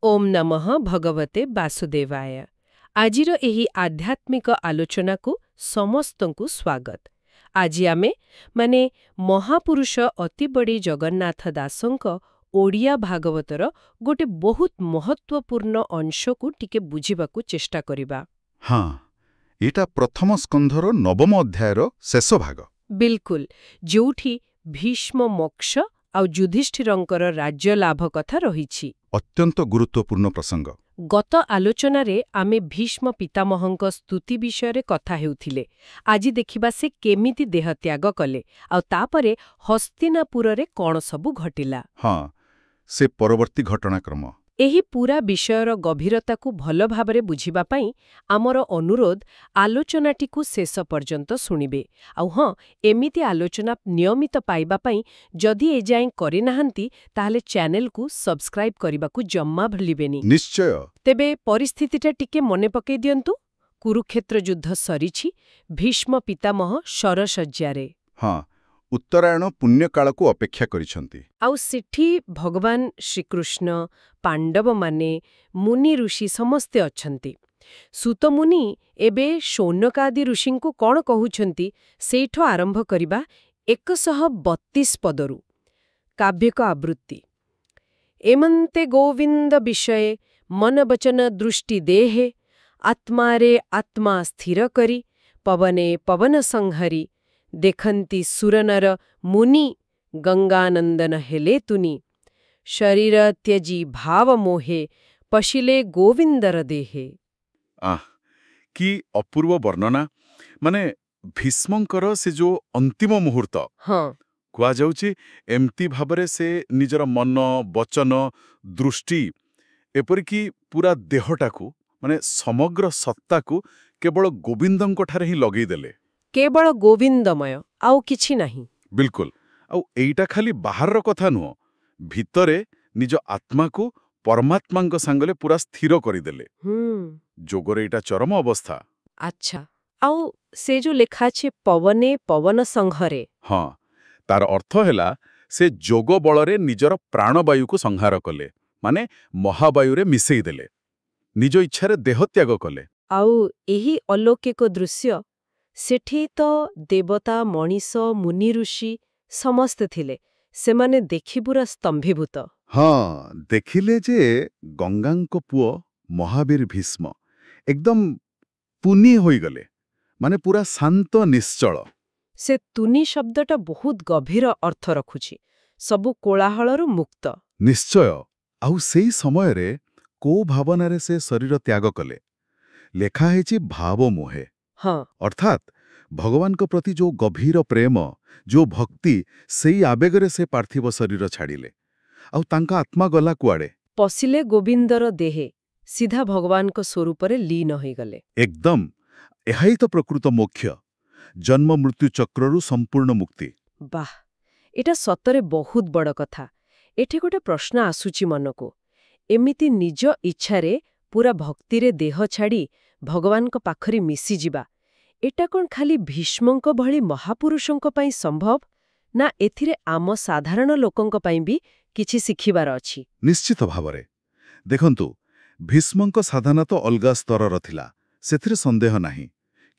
ओम नमः भगवते वासुदेवाय। आजिर एही आध्यात्मिक आलोचनाकु समस्तंकु स्वागत। आज आमे माने महापुरुष अतिबड़ी जगन्नाथ दासंक ओडिया भागवतर गोटे बहुत महत्वपूर्ण अंशकु टिके बुझिबाकु चेष्टा करिबा। हाँ, एटा प्रथम स्कंधर नवम अध्यायर शेष भाग। बिल्कुल, जोठी भीष्म मोक्ष आउ युधिष्ठिरंकर राज्य लाभ कथा रहिछि। अत्यंत गुरुत्वपूर्ण प्रसंग। गत आलोचनारे आमे भीष्म पितामहଙ୍କ स्तुति विषୟରେ कथा हेउथिले। आजि देखिबा से केमिति देहत्याग कले आउ तापरे हस्तिनापुररे कोन सबु घटिला। हाँ, से परवर्ती घटनाक्रम। एही पूरा विषयर गभीरताकु भल भाबरे बुझिबा पई आमर अनुरोध आलोचनाटिकु शेष पर्यंत सुनिबे। आउ हाँ, एमिति आलोचना नियमित पाइबा पई जदि एजाएं करि नाहंती ताहले चैनलकु सब्सक्राइब करिबाकु जम्मा भूलिबेनी। निश्चय। तेबे परिस्थितिटा टिके मने पकई दियंतु। कुरुक्षेत्र युद्ध सरिछि, भीष्म पितामह शरशय्यारे। हाँ, उत्तरायण पुण्यकाळକୁ अपेक्षा करिसंती। आउ सिठी भगवान श्रीकृष्ण पांडव माने मुनि ऋषि समस्ते अछंती। सूत मुनि एबे शौनकादि ऋषिंकु कोण कहुछंती सेठो आरंभ करिबा 132 पदरु। काव्यक आवृत्ति। एमंते गोविंद विषये मन वचन दृष्टि देहे आत्मारे आत्मा स्थिर करी पवने पवन संहरी देखंती सुरनर मुनि गंगानंदन हेले तुनी शरीर त्यजी भाव मोहे पशिले गोविंदर देहे। कि अपूर्व वर्णना। माने भीष्मंकर से जो अंतिम मुहूर्त। हाँ, कुआ जाउची एम्ति भाबरे से निजर मन वचन दृष्टि एपरिकी पूरा देहटाकू माने समग्र सत्ताकू केवल गोविंदंक ठारे ही लगेई देले। केवल गोविंदमय आउ किछि नाही। बिल्कुल। आउ एइटा खाली बाहर कथा नुह, भितरे निज आत्माकू परमात्मांक सांगले पूरा स्थिर करिदेले। जोगरे एइटा चरम अवस्था। अच्छा, आउ से जो लेखा छे पवने पवन संहरे। हाँ, तार अर्थ हैला से जोग बलरे निजर प्राणवायुको संहार कले, माने महावायुरे मिसेई देले, निज इच्छारे देहत्याग कले। आउ एही अलौकिक दृश्य सेठी तो देवता मणिष मुनि ऋषि समस्त थिले। सेमाने देखि पूरा स्तंभीभूत। हाँ, देखिले जे गंगांको पुओ महावीर भीष्म एकदम पुनी होई गले, माने पूरा शांत निश्चल। से तुनी शब्दटा बहुत गभीर अर्थ रखुछि, सबु कोलाहलरु मुक्त। निश्चय। आउ सेई समयरे को भावनारे से शरीर त्याग कले, लेखा हेछि भाव मोहे। हाँ, अर्थात भगवान को प्रति जो गभीर प्रेम जो भक्ति सेई आवेगरे से पार्थिव शरीर छाड़िले आउ तांका आत्मा गला कुआड़े पशिले गोविंदर देहे सीधा भगवान को स्वरूपरे लीन होई गले। एकदम एहाई तो प्रकृत मोक्ष, जन्म मृत्यु चक्ररु संपूर्ण मुक्ति। वाह, एटा सतरे बहुत बड़ कथा। एठे गोटे प्रश्न आसुची मनको, एमिति निज इच्छारे पूरा भक्तिरे देह छाड़ी भगवान को पाखरे मिसी जिबा, एटा कोन खाली भीष्मंक भଳି महापुरुषंक पई संभव ना एथिरे आम साधारण लोकंक पई भी किछि सिखिबार अछि? निश्चित भावरे देखंतु, भीष्मंक साधना तो अलगा स्तरर थिला, सेथिरे संदेह नाही,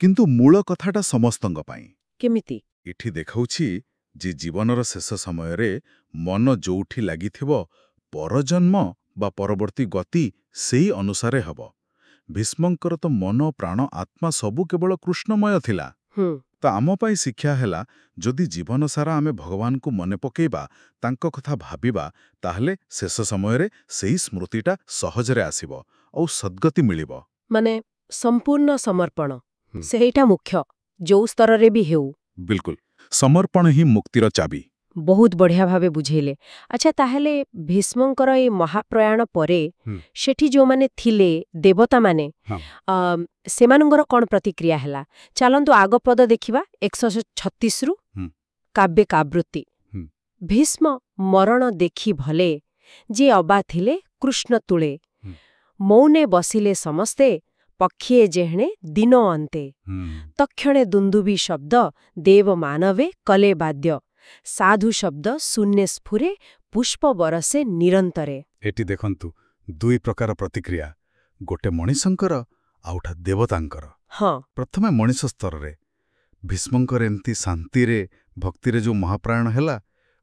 किंतु मूल कथाटा समस्तंक पई। केमिति? इठी देखाउछि जे जीवनर शेष समयरे मन जोउठी लागिथिबो परजन्म बा परवर्ती गति सेई अनुसारे हबो। भीष्मंकर तो मन प्राण आत्मा सबु केवल कृष्णमय थिला। तो आम पाई शिक्षा हैला, जदि जीवन सारा आमे भगवान को मने पकेइबा, तांको कथा भाबिबा, ताहले शेष समयरे सेई स्मृतिटा सहजरे आसीबो औ सद्गति मिलिबो। माने संपूर्ण समर्पण सेहिटा मुख्य, जो स्तररे भी हेउ। बिल्कुल, समर्पण ही मुक्तिर चाबी। बहुत बढ़िया भावे बुझेले। अच्छा, ताहले भीष्मंकर ए महाप्रयाण परे सेठी जो माने थिले देवता माने सेमानंगर कोन प्रतिक्रिया हैला? चलंतु आग पद देखिबा 136 रु काव्य कावृत्ति। भीष्म मरण देखि भले जे अबा थिले कृष्ण तुळे मौने बसिले समस्ते पक्षिए जेहणे दिन अन्ते तक्षणे दुंदुबी शब्द देव मानवे कले बाद्य साधु शब्द शून्य स्फुरे पुष्प बरसे निरंतरे। एटी देखंतु ଦୁଇ ପ୍ରକାର ପ୍ରତିକ୍ରିୟା, ଗୋଟେ ମଣିଷଙ୍କର ଆଉଟା ଦେବତାଙ୍କର। ହଁ ପ୍ରଥମେ ମଣିଷ ସ୍ତରରେ ଭୀଷ୍ମଙ୍କର ଏମିତି ଶାନ୍ତିରେ ଭକ୍ତିରେ ଯେଉଁ ମହାପ୍ରାୟଣ ହେଲା,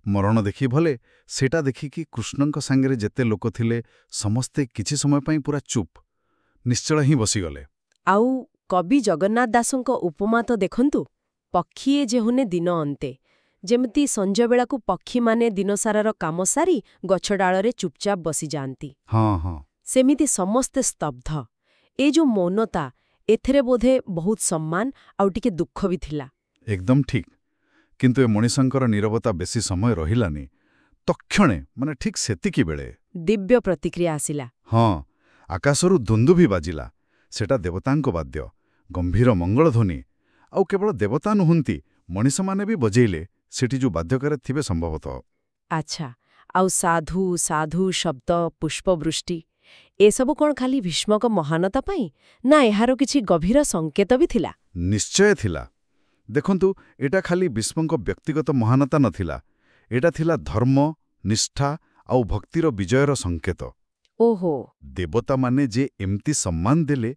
ମରଣ ଦେଖି ଭଲେ, ସେଇଟା ଦେଖିକି କୃଷ୍ଣଙ୍କ ସାଙ୍ଗରେ ଯେତେ ଲୋକ ଥିଲେ ସମସ୍ତେ କିଛି ସମୟ ପାଇଁ ପୁରା ଚୁପ୍, ନିଶ୍ଚଳ ହିଁ ବସିଗଲେ। ଆଉ କବି ଜଗନ୍ନାଥ ଦାସଙ୍କ ଉପମା ତ ଦେଖନ୍ତୁ, ପକ୍ଷୀଏ ଯେହୁନେ ଦିନ ଅନ୍ତେ। ଯେମିତି ସଞ୍ଜବେଳାକୁ ପକ୍ଷୀମାନେ ଦିନସାରାର କାମ ସାରି ଗଛ ଡାଳରେ ଚୁପଚାପ ବସିଯାଆନ୍ତି, ହଁ ହଁ ସେମିତି ସମସ୍ତେ ସ୍ତବ୍ଧ। ଏ ଯୋଉ ମୌନତା, ଏଥିରେ ବୋଧେ ବହୁତ ସମ୍ମାନ ଆଉ ଟିକେ ଦୁଃଖ ବି ଥିଲା। ଏକଦମ ଠିକ୍। କିନ୍ତୁ ଏ ମଣିଷଙ୍କର ନୀରବତା ବେଶୀ ସମୟ ରହିଲାନି। ତକ୍ଷଣେ, ମାନେ ଠିକ୍ ସେତିକି ବେଳେ ଦିବ୍ୟ ପ୍ରତିକ୍ରିୟା ଆସିଲା। ହଁ, ଆକାଶରୁ ଦୁନ୍ଦୁଭି ବାଜିଲା। ସେଟା ଦେବତାଙ୍କ ବାଦ୍ୟ, ଗମ୍ଭୀର ମଙ୍ଗଳଧ୍ୱନି। ଆଉ କେବଳ ଦେବତା ନୁହନ୍ତି, ମଣିଷମାନେ ବି ବଜେଇଲେ, ସେଠି ଯେଉଁ ବାଦ୍ୟକାର ଥିବେ ସମ୍ଭବତଃ। ଆଚ୍ଛା, ଆଉ ସାଧୁ ସାଧୁ ଶବ୍ଦ, ପୁଷ୍ପବୃଷ୍ଟି, ଏସବୁ କ'ଣ ଖାଲି ଭୀଷ୍ମକ ମହାନତା ପାଇଁ, ନା ଏହାର କିଛି ଗଭୀର ସଙ୍କେତ ବି ଥିଲା? ନିଶ୍ଚୟ ଥିଲା। ଦେଖନ୍ତୁ, ଏଟା ଖାଲି ଭୀଷ୍ମଙ୍କ ବ୍ୟକ୍ତିଗତ ମହାନତା ନଥିଲା। ଏଟା ଥିଲା ଧର୍ମ, ନିଷ୍ଠା ଆଉ ଭକ୍ତିର ବିଜୟର ସଙ୍କେତ। ଓହୋ। ଦେବତାମାନେ ଯେ ଏମିତି ସମ୍ମାନ ଦେଲେ,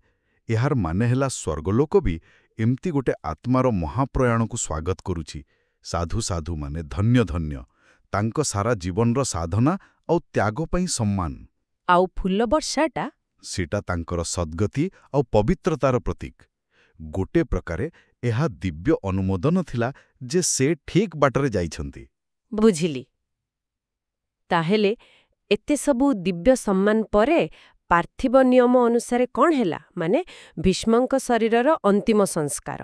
ଏହାର ମାନେ ହେଲା ସ୍ୱର୍ଗଲୋକ ବି ଏମିତି ଗୋଟେ ଆତ୍ମାର ମହାପ୍ରୟାଣକୁ ସ୍ୱାଗତ କରୁଛି। ସାଧୁ ସାଧୁ ମାନେ ଧନ୍ୟ ଧନ୍ୟ, ତାଙ୍କ ସାରା ଜୀବନର ସାଧନା ଆଉ ତ୍ୟାଗ ପାଇଁ ସମ୍ମାନ। ଆଉ ଫୁଲ ବର୍ଷାଟା? ସେଟା ତାଙ୍କର ସଦ୍ଗତି ଆଉ ପବିତ୍ରତାର ପ୍ରତୀକ। ଗୋଟେ ପ୍ରକାରେ ଏହା ଦିବ୍ୟ ଅନୁମୋଦନ ଥିଲା ଯେ ସେ ଠିକ୍ ବାଟରେ ଯାଇଛନ୍ତି। ବୁଝିଲି। ତାହେଲେ ଏତେ ସବୁ ଦିବ୍ୟ ସମ୍ମାନ ପରେ ପାର୍ଥିବ ନିୟମ ଅନୁସାରେ କ'ଣ ହେଲା? ମାନେ ଭୀଷ୍ମଙ୍କ ଶରୀରର ଅନ୍ତିମ ସଂସ୍କାର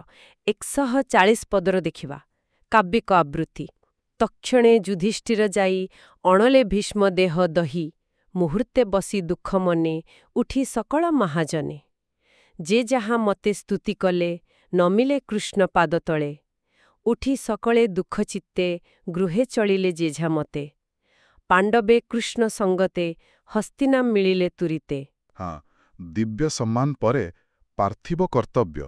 140 ପଦର ଦେଖିବା, କାବ୍ୟିକ ଆବୃତ୍ତି। ତକ୍ଷଣେ ଯୁଧିଷ୍ଠିର ଯାଇ ଅଣଲେ ଭୀଷ୍ମ ଦେହ ଦହି, ମୁହୂର୍ତ୍ତେ ବସି ଦୁଃଖ ମନେ, ଉଠି ସକଳ ମହାଜନେ। ଯେ ଯାହା ମତେ ସ୍ତୁତି କଲେ, ନମିଲେ କୃଷ୍ଣ ପାଦ ତଳେ। ଉଠି ସକଳେ ଦୁଃଖ ଚିତ୍ତେ, ଗୃହେ ଚଳିଲେ ଯେଝା ମତେ। ପାଣ୍ଡବେ କୃଷ୍ଣ ସଙ୍ଗତେ, ହସ୍ତିନା ମିଳିଲେ ତୁରିତେ। ହଁ, ଦିବ୍ୟ ସମ୍ମାନ ପରେ ପାର୍ଥିବ କର୍ତ୍ତବ୍ୟ।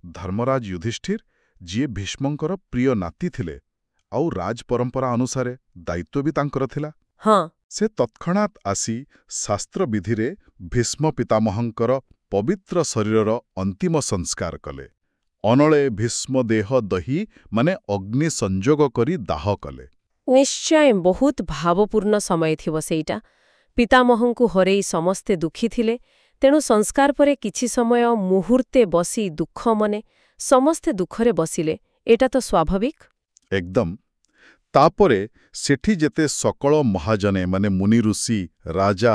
ଧର୍ମରାଜ ଯୁଧିଷ୍ଠିର, ଯିଏ ଭୀଷ୍ମଙ୍କର ପ୍ରିୟ ନାତି ଥିଲେ, ଆଉ ରାଜ ପରମ୍ପରା ଅନୁସାରେ ଦାୟିତ୍ୱ ବି ତାଙ୍କର ଥିଲା। ହଁ, ସେ ତତ୍କ୍ଷଣାତ୍ ଆସି ଶାସ୍ତ୍ରବିଧିରେ ଭୀଷ୍ମ ପିତାମହଙ୍କର ପବିତ୍ର ଶରୀରର ଅନ୍ତିମ ସଂସ୍କାର କଲେ। ଅନଳେ ଭୀଷ୍ମ ଦେହ ଦହି, ମାନେ ଅଗ୍ନି ସଂଯୋଗ କରି ଦାହ କଲେ। ନିଶ୍ଚୟ ବହୁତ ଭାବପୂର୍ଣ୍ଣ ସମୟ ଥିବ ସେଇଟା। ପିତାମହଙ୍କୁ ହରେଇ ସମସ୍ତେ ଦୁଃଖୀ ଥିଲେ, ତେଣୁ ସଂସ୍କାର ପରେ କିଛି ସମୟ ମୁହୂର୍ତ୍ତେ ବସି ଦୁଃଖ ମନେ, ସମସ୍ତେ ଦୁଃଖରେ ବସିଲେ। ଏଟା ତ ସ୍ୱାଭାବିକ। ଏକଦମ। ତାପରେ ସେଠି ଯେତେ ସକଳ ମହାଜନେ, ମାନେ ମୁନି ଋଷି, ରାଜା,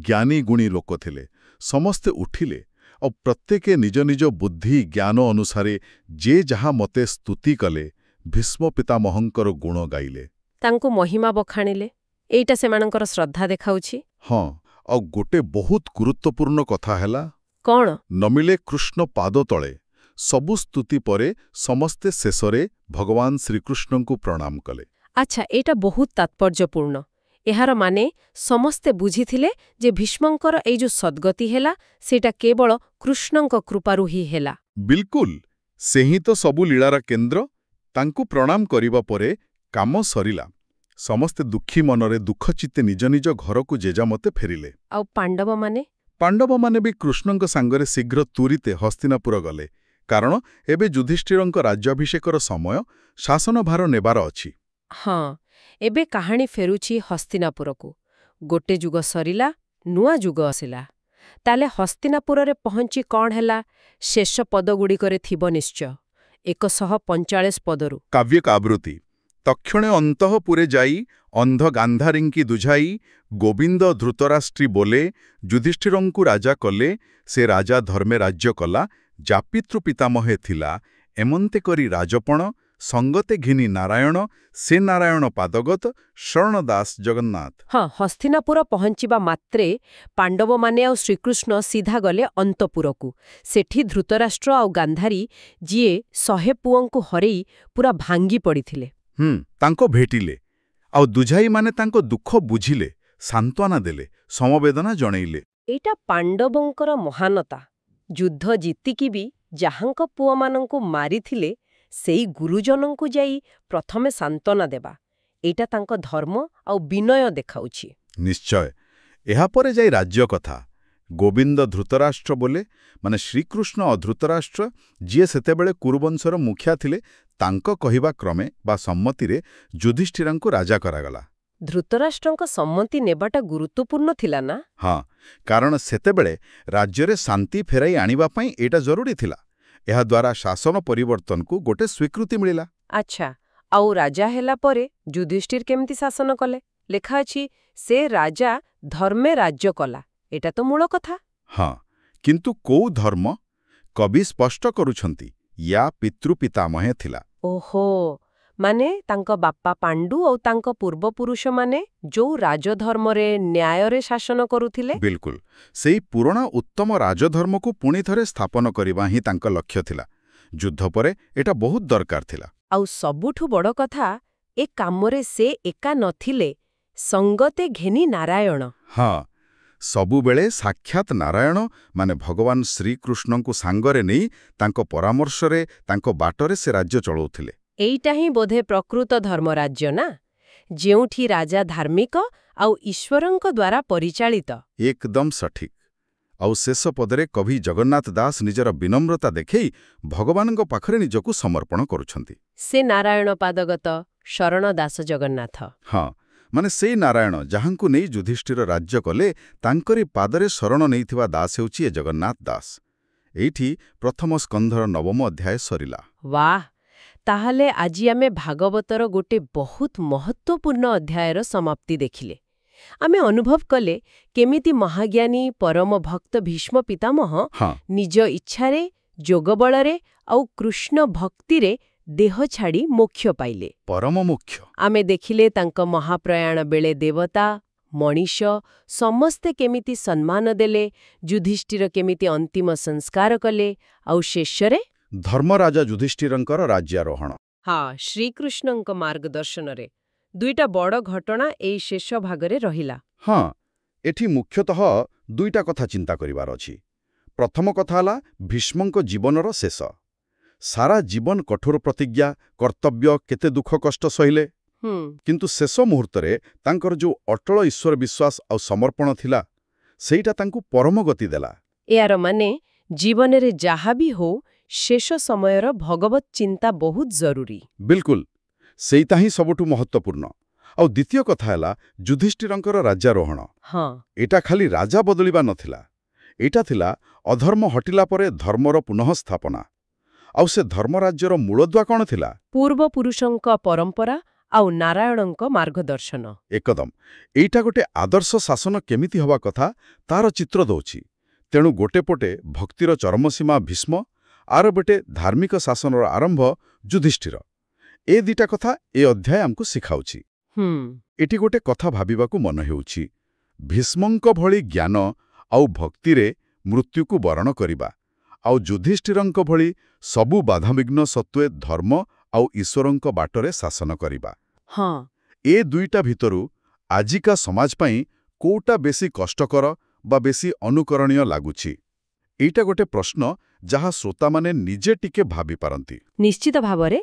ଜ୍ଞାନୀ ଗୁଣୀ ଲୋକ ଥିଲେ, ସମସ୍ତେ ଉଠିଲେ ଆଉ ପ୍ରତ୍ୟେକେ ନିଜ ନିଜ ବୁଦ୍ଧି ଜ୍ଞାନ ଅନୁସାରେ ଯେ ଯାହା ମତେ ସ୍ତୁତି କଲେ, ଭୀଷ୍ମ ପିତାମହଙ୍କର ଗୁଣ ଗାଇଲେ। ତାଙ୍କୁ ମହିମା ବଖାଣିଲେ। ଏଇଟା ସେମାନଙ୍କର ଶ୍ରଦ୍ଧା ଦେଖାଉଛି। ହଁ, ଆଉ ଗୋଟେ ବହୁତ ଗୁରୁତ୍ୱପୂର୍ଣ୍ଣ କଥା ହେଲା, କ'ଣ? ନମିଳେ କୃଷ୍ଣ ପାଦ ତଳେ। ସବୁ ସ୍ତୁତି ପରେ ସମସ୍ତେ ଶେଷରେ ଭଗବାନ ଶ୍ରୀକୃଷ୍ଣଙ୍କୁ ପ୍ରଣାମ କଲେ। ଆଚ୍ଛା, ଏଇଟା ବହୁତ ତାତ୍ପର୍ଯ୍ୟପୂର୍ଣ୍ଣ। ଏହାର ମାନେ ସମସ୍ତେ ବୁଝିଥିଲେ ଯେ ଭୀଷ୍ମଙ୍କର ଏଇ ଯୋଉ ସଦ୍ଗତି ହେଲା, ସେଇଟା କେବଳ କୃଷ୍ଣଙ୍କ କୃପାରୁ ହିଁ ହେଲା। ବିଲକୁଲ, ସେ ହିଁ ତ ସବୁ ଲୀଳାର କେନ୍ଦ୍ର। ତାଙ୍କୁ ପ୍ରଣାମ କରିବା ପରେ କାମ ସରିଲା। ସମସ୍ତେ ଦୁଃଖୀ ମନରେ ଦୁଃଖଚିତ୍ତେ ନିଜ ନିଜ ଘରକୁ ଯେଜାମତେ ଫେରିଲେ। ଆଉ ପାଣ୍ଡବମାନେ? ପାଣ୍ଡବମାନେ ବି କୃଷ୍ଣଙ୍କ ସାଙ୍ଗରେ ଶୀଘ୍ର ତୁରିତେ ହସ୍ତିନାପୁର ଗଲେ, କାରଣ ଏବେ ଯୁଧିଷ୍ଠିରଙ୍କ ରାଜ୍ୟାଭିଷେକର ସମୟ, ଶାସନଭାର ନେବାର ଅଛି। ହଁ, ଏବେ କାହାଣୀ ଫେରୁଛି ହସ୍ତିନାପୁରକୁ। ଗୋଟେ ଯୁଗ ସରିଲା, ନୂଆ ଯୁଗ ଆସିଲା। ତାହେଲେ ହସ୍ତିନାପୁରରେ ପହଞ୍ଚି କ'ଣ ହେଲା? ଶେଷ ପଦଗୁଡ଼ିକରେ ଥିବ ନିଶ୍ଚୟ 145 ପଦରୁ। କାବ୍ୟିକ ଆବୃତ୍ତି। ତକ୍ଷଣେ ଅନ୍ତଃପୁରେ ଯାଇ ଅନ୍ଧ ଗାନ୍ଧାରୀଙ୍କି ଦୁଝାଇ, ଗୋବିନ୍ଦ ଧୃତରାଷ୍ଟ୍ରୀ ବୋଲେ, ଯୁଧିଷ୍ଠିରଙ୍କୁ ରାଜା କଲେ, ସେ ରାଜା ଧର୍ମେ ରାଜ୍ୟ କଲା, ଜାପିତୃ ପିତାମହେ ଥିଲା, ଏମନ୍ତେ କରି ରାଜପଣ, ସଙ୍ଗତେ ଘିନି ନାରାୟଣ, ସେ ନାରାୟଣ ପାଦଗତ, ଶରଣ ଦାସ ଜଗନ୍ନାଥ। ହଁ, ହସ୍ତିନାପୁର ପହଞ୍ଚିବା ମାତ୍ରେ ପାଣ୍ଡବମାନେ ଆଉ ଶ୍ରୀକୃଷ୍ଣ ସିଧା ଗଲେ ଅନ୍ତପୁରକୁ। ସେଠି ଧୃତରାଷ୍ଟ୍ର ଆଉ ଗାନ୍ଧାରୀ, ଯିଏ 100 ପୁଅଙ୍କୁ ହରେଇ ପୁରା ଭାଙ୍ଗି ପଡ଼ିଥିଲେ, ତାଙ୍କ ଭେଟିଲେ। ଆଉ ଦୁଝାଇମାନେ ତାଙ୍କ ଦୁଃଖ ବୁଝିଲେ, ସାନ୍ତ୍ୱନା ଦେଲେ, ସମବେଦନା ଜଣେଇଲେ। ଏଇଟା ପାଣ୍ଡବଙ୍କର ମହାନତା। ଯୁଦ୍ଧ ଜିତିକି ବି ଯାହାଙ୍କ ପୁଅମାନଙ୍କୁ ମାରିଥିଲେ, ସେଇ ଗୁରୁଜନଙ୍କୁ ଯାଇ ପ୍ରଥମେ ସାନ୍ତ୍ୱନା ଦେବା, ଏଇଟା ତାଙ୍କ ଧର୍ମ ଆଉ ବିନୟ ଦେଖାଉଛି। ନିଶ୍ଚୟ। ଏହାପରେ ଯାଇ ରାଜ୍ୟ କଥା। ଗୋବିନ୍ଦ ଧୃତରାଷ୍ଟ୍ର ବୋଲେ, ମାନେ ଶ୍ରୀକୃଷ୍ଣ ଓ ଧୃତରାଷ୍ଟ୍ର, ଯିଏ ସେତେବେଳେ କୁରୁବଂଶର ମୁଖିଆ ଥିଲେ, ତାଙ୍କ କହିବା କ୍ରମେ ବା ସମ୍ମତିରେ ଯୁଧିଷ୍ଠିରଙ୍କୁ ରାଜା କରାଗଲା। ଧୃତରାଷ୍ଟ୍ରଙ୍କ ସମ୍ମତି ନେବାଟା ଗୁରୁତ୍ୱପୂର୍ଣ୍ଣ ଥିଲା ନା? ହଁ, କାରଣ ସେତେବେଳେ ରାଜ୍ୟରେ ଶାନ୍ତି ଫେରାଇ ଆଣିବା ପାଇଁ ଏଇଟା ଜରୁରୀ ଥିଲା। ଏହାଦ୍ୱାରା ଶାସନ ପରିବର୍ତ୍ତନକୁ ଗୋଟେ ସ୍ୱୀକୃତି ମିଳିଲା। ଆଚ୍ଛା, ଆଉ ରାଜା ହେଲା ପରେ ଯୁଧିଷ୍ଠିର କେମିତି ଶାସନ କଲେ? ଲେଖା ଅଛି, ସେ ରାଜା ଧର୍ମେ ରାଜ୍ୟ କଲା। ଏଟା ତ ମୂଳ କଥା। ହଁ, କିନ୍ତୁ କୋଉ ଧର୍ମ? କବି ସ୍ପଷ୍ଟ କରୁଛନ୍ତି, ୟା ପିତୃପିତାମହେ ଥିଲା। ଓହୋ, ମାନେ ତାଙ୍କ ବାପା ପାଣ୍ଡୁ ଆଉ ତାଙ୍କ ପୂର୍ବପୁରୁଷମାନେ ଯୋଉ ରାଜଧର୍ମରେ ନ୍ୟାୟରେ ଶାସନ କରୁଥିଲେ। ବିଲକୁଲ, ସେଇ ପୁରୁଣା ଉତ୍ତମ ରାଜଧର୍ମକୁ ପୁଣି ଥରେ ସ୍ଥାପନ କରିବା ହିଁ ତାଙ୍କ ଲକ୍ଷ୍ୟ ଥିଲା। ଯୁଦ୍ଧ ପରେ ଏଟା ବହୁତ ଦରକାର ଥିଲା। ଆଉ ସବୁଠୁ ବଡ଼ କଥା, ଏ କାମରେ ସେ ଏକା ନଥିଲେ, ସଙ୍ଗତେ ଘେନି ନାରାୟଣ। ହଁ, ସବୁବେଳେ ସାକ୍ଷାତ ନାରାୟଣ, ମାନେ ଭଗବାନ ଶ୍ରୀକୃଷ୍ଣଙ୍କୁ ସାଙ୍ଗରେ ନେଇ ତାଙ୍କ ପରାମର୍ଶରେ, ତାଙ୍କ ବାଟରେ ସେ ରାଜ୍ୟ ଚଳାଉଥିଲେ। ଏଇଟା ହିଁ ବୋଧେ ପ୍ରକୃତ ଧର୍ମରାଜ୍ୟ ନା, ଯେଉଁଠି ରାଜା ଧାର୍ମିକ ଆଉ ଈଶ୍ୱରଙ୍କ ଦ୍ୱାରା ପରିଚାଳିତ। ଏକଦମ ସଠିକ୍। ଆଉ ଶେଷ ପଦରେ କବି ଜଗନ୍ନାଥ ଦାସ ନିଜର ବିନମ୍ରତା ଦେଖେଇ ଭଗବାନଙ୍କ ପାଖରେ ନିଜକୁ ସମର୍ପଣ କରୁଛନ୍ତି। ସେ ନାରାୟଣ ପାଦଗତ ଶରଣ ଦାସ ଜଗନ୍ନାଥ। ହଁ, ମାନେ ସେଇ ନାରାୟଣ ଯାହାଙ୍କୁ ନେଇ ଯୁଧିଷ୍ଠିର ରାଜ୍ୟ କଲେ, ତାଙ୍କରି ପାଦରେ ଶରଣ ନେଇଥିବା ଦାସ ହେଉଛି ଏ ଜଗନ୍ନାଥ ଦାସ। ଏଇଠି ପ୍ରଥମ ସ୍କନ୍ଧର 9ମ ଅଧ୍ୟାୟ ସରିଲା। ବାଃ, ତାହେଲେ ଆଜି ଆମେ ଭାଗବତର ଗୋଟେ ବହୁତ ମହତ୍ତ୍ୱପୂର୍ଣ୍ଣ ଅଧ୍ୟାୟର ସମାପ୍ତି ଦେଖିଲେ। ଆମେ ଅନୁଭବ କଲେ କେମିତି ମହାଜ୍ଞାନୀ ପରମ ଭକ୍ତ ଭୀଷ୍ମ ପିତାମହ ନିଜ ଇଚ୍ଛାରେ, ଯୋଗବଳରେ ଆଉ କୃଷ୍ଣ ଭକ୍ତିରେ ଦେହ ଛାଡ଼ି ମୋକ୍ଷ ପାଇଲେ। ପରମ ମୋକ୍ଷ। ଆମେ ଦେଖିଲେ ତାଙ୍କ ମହାପ୍ରୟାଣ ବେଳେ ଦେବତା, ମଣିଷ ସମସ୍ତେ କେମିତି ସମ୍ମାନ ଦେଲେ, ଯୁଧିଷ୍ଠିର କେମିତି ଅନ୍ତିମ ସଂସ୍କାର କଲେ, ଆଉ ଶେଷରେ ଧର୍ମରାଜା ଯୁଧିଷ୍ଠିରଙ୍କର ରାଜ୍ୟାରୋହଣ। ହଁ, ଶ୍ରୀକୃଷ୍ଣଙ୍କ ମାର୍ଗଦର୍ଶନରେ ଦୁଇଟା ବଡ଼ ଘଟଣା ଏଇ ଶେଷ ଭାଗରେ ରହିଲା। ହଁ, ଏଠି ମୁଖ୍ୟତଃ ଦୁଇଟା କଥା ଚିନ୍ତା କରିବାର ଅଛି। ପ୍ରଥମ କଥା ହେଲା ଭୀଷ୍ମଙ୍କ ଜୀବନର ଶେଷ। ସାରା ଜୀବନ କଠୋର ପ୍ରତିଜ୍ଞା, କର୍ତ୍ତବ୍ୟ, କେତେ ଦୁଃଖ କଷ୍ଟ ସହିଲେ। କିନ୍ତୁ ଶେଷ ମୁହୂର୍ତ୍ତରେ ତାଙ୍କର ଯୋଉ ଅଟଳ ଈଶ୍ୱର ବିଶ୍ୱାସ ଆଉ ସମର୍ପଣ ଥିଲା, ସେଇଟା ତାଙ୍କୁ ପରମ ଗତି ଦେଲା। ଏହାର ମାନେ ଜୀବନରେ ଯାହା ବି ହଉ, ଶେଷ ସମୟର ଭଗବତ ଚିନ୍ତା ବହୁତ ଜରୁରୀ। ବିଲକୁଲ, ସେଇଟା ହିଁ ସବୁଠୁ ମହତ୍ତ୍ୱପୂର୍ଣ୍ଣ। ଆଉ ଦ୍ୱିତୀୟ କଥା ହେଲା ଯୁଧିଷ୍ଠିରଙ୍କର ରାଜ୍ୟାରୋହଣ। ହଁ, ଏଇଟା ଖାଲି ରାଜା ବଦଳିବା ନଥିଲା, ଏଇଟା ଥିଲା ଅଧର୍ମ ହଟିଲା ପରେ ଧର୍ମର ପୁନଃସ୍ଥାପନା। ଆଉ ସେ ଧର୍ମରାଜ୍ୟର ମୂଳଦୁଆ କ'ଣ ଥିଲା? ପୂର୍ବପୁରୁଷଙ୍କ ପରମ୍ପରା ଆଉ ନାରାୟଣଙ୍କ ମାର୍ଗଦର୍ଶନ। ଏକଦମ, ଏଇଟା ଗୋଟେ ଆଦର୍ଶ ଶାସନ କେମିତି ହେବା କଥା ତାର ଚିତ୍ର ଦଉଛି। ତେଣୁ ଗୋଟେ ପଟେ ଭକ୍ତିର ଚରମସୀମା ଭୀଷ୍ମ, ଆର ଗୋଟେ ଧାର୍ମିକ ଶାସନର ଆରମ୍ଭ ଯୁଧିଷ୍ଠିର। ଏ ଦିଟା କଥା ଏ ଅଧ୍ୟାୟ ଆମକୁ ଶିଖାଉଛି। ଏଠି ଗୋଟେ କଥା ଭାବିବାକୁ ମନ ହେଉଛି, ଭୀଷ୍ମଙ୍କ ଭଳି ଜ୍ଞାନ ଆଉ ଭକ୍ତିରେ ମୃତ୍ୟୁକୁ ବରଣ କରିବା, ଆଉ ଯୁଧିଷ୍ଠିରଙ୍କ ଭଳି ସବୁ ବାଧାବିଘ୍ନ ସତ୍ତ୍ୱେ ଧର୍ମ ଆଉ ଈଶ୍ୱରଙ୍କ ବାଟରେ ଶାସନ କରିବା। ହଁ, ଏ ଦୁଇଟା ଭିତରୁ ଆଜିକା ସମାଜ ପାଇଁ କୋଉଟା ବେଶୀ କଷ୍ଟକର ବା ବେଶୀ ଅନୁକରଣୀୟ ଲାଗୁଛି? ଏଇଟା ଗୋଟେ ପ୍ରଶ୍ନ ଯାହା ଶ୍ରୋତାମାନେ ନିଜେ ଟିକେ ଭାବିପାରନ୍ତି। ନିଶ୍ଚିତ ଭାବରେ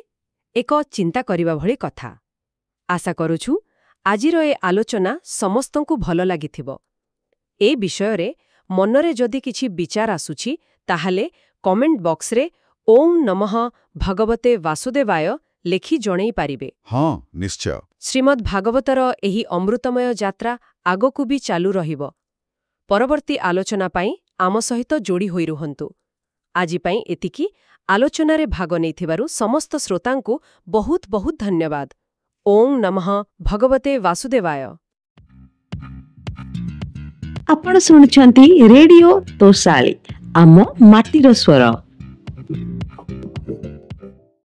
ଏକ ଚିନ୍ତା କରିବା ଭଳି କଥା। ଆଶା କରୁଛୁ ଆଜିର ଏ ଆଲୋଚନା ସମସ୍ତଙ୍କୁ ଭଲ ଲାଗିଥିବ। ଏ ବିଷୟରେ ମନରେ ଯଦି କିଛି ବିଚାର ଆସୁଛି, ତାହେଲେ କମେଣ୍ଟ ବକ୍ସରେ ଓଁ ନମଃ ଭଗବତେ ବାସୁଦେବାୟ ଲେଖି ଜଣେଇ ପାରିବେ। ହଁ, ନିଶ୍ଚୟ। ଶ୍ରୀମଦ୍ ଭାଗବତର ଏହି ଅମୃତମୟ ଯାତ୍ରା ଆଗକୁ ବି ଚାଲୁ ରହିବ। ପରବର୍ତ୍ତୀ ଆଲୋଚନା ପାଇଁ ଆମ ସହିତ ଯୋଡ଼ି ହୋଇ ରୁହନ୍ତୁ। ଆଜି ପାଇଁ ଏତିକି। ଆଲୋଚନାରେ ଭାଗ ନେଇଥିବାରୁ ସମସ୍ତ ଶ୍ରୋତାଙ୍କୁ ବହୁତ ବହୁତ ଧନ୍ୟବାଦ। ଓଁ ନମଃ ଭଗବତେ ବାସୁଦେବାୟ। ଆପଣ ଶୁଣୁଛନ୍ତି ରେଡିଓ ତୋଷାଳୀ, ଆମ ମାଟିର ସ୍ୱର।